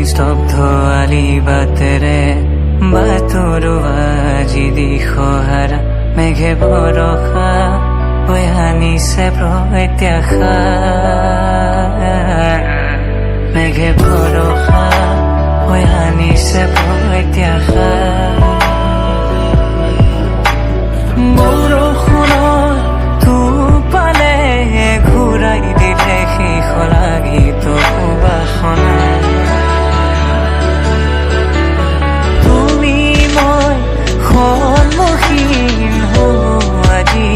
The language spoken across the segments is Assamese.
স্তব্ধ আলি বাটেৰে বাটৰো আজি দিশহাৰা মেঘে বৰষা হৈ আনিছে প্ৰত্যাশা মেঘে বৰষা হৈ আনিছে প্ৰত্যাশা বৰষুণৰ টোপালে ঘূৰাই দিলে শেষ লাগীত সুবাসনা তুমি মই সন্মুখীন হওঁ আজি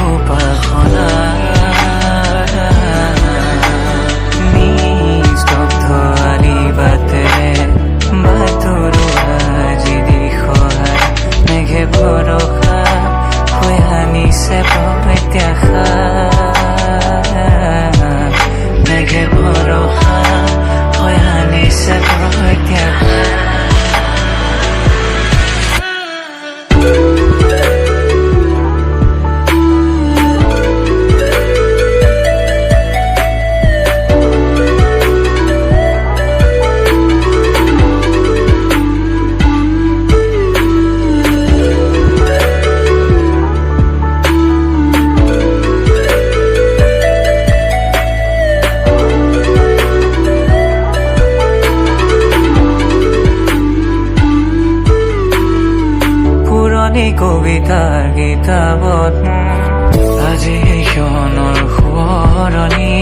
উপাসনা নিস্তব্ধ আলি বাটেৰে বাটৰো আজি দিশহাৰা মেঘে ভৰসা হৈ আনিছে প্ৰত্যাশা মেঘে ভৰসা হৈ আনিছে প্ৰত্যাশা কবিতাৰ কিতাপত আজি ক্ষণৰ সোঁৱৰণি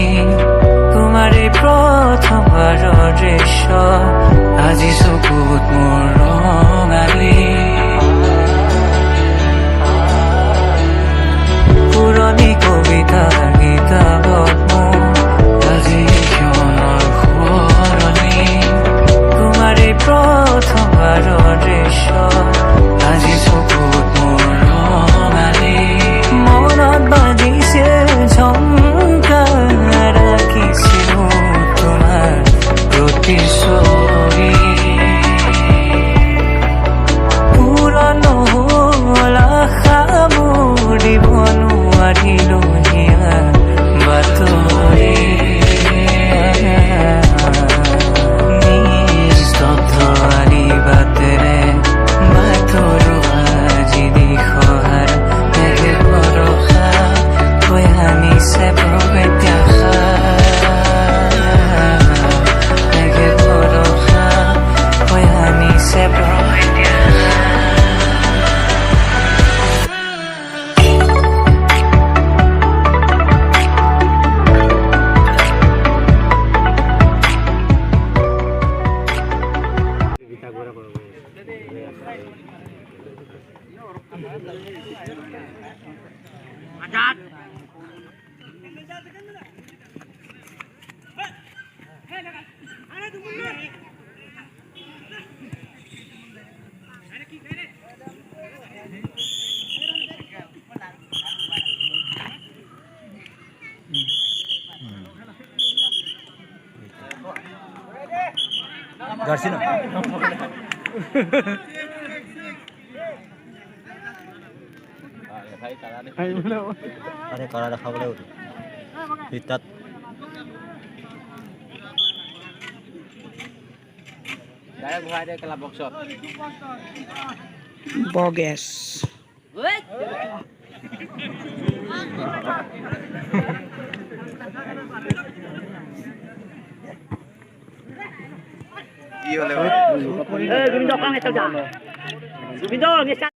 তোমাৰ এই প্ৰথমবাৰৰ দৃশ্য আজি চকুত মোৰ ৰঙালী পুৰণি কবিতাৰ কিতাপত আজি ক্ষণৰ সোঁৱৰণি তোমাৰ এই প্ৰথমবাৰৰ দৃশ্য আজি চকুত মোৰ ৰঙালী মনত বাজিছে ঝংকাৰ ৰাখিছিলো তোমাৰ প্ৰতিচ্ছবি পূৰণ নহ'ল আশা মোৰ দিব নোৱাৰিলো হিয়া বাতৰি নিস্তব্ধ আলি বাটেৰে বাটৰো আজি দিশহাৰা মেঘে ভৰসা হৈ আনিছে প্ৰত্যাশা মেঘে ভৰসা হৈ আনিছে প্ৰত্যাশা জাৰ্সি না আৰে কাৰা দেখাবলে তাত ডাইৰেক্ট ভৰাই দে ক্লাব বক্সত বগেছ কি হলে তুমি দোকানে যাও তুমি দোকানে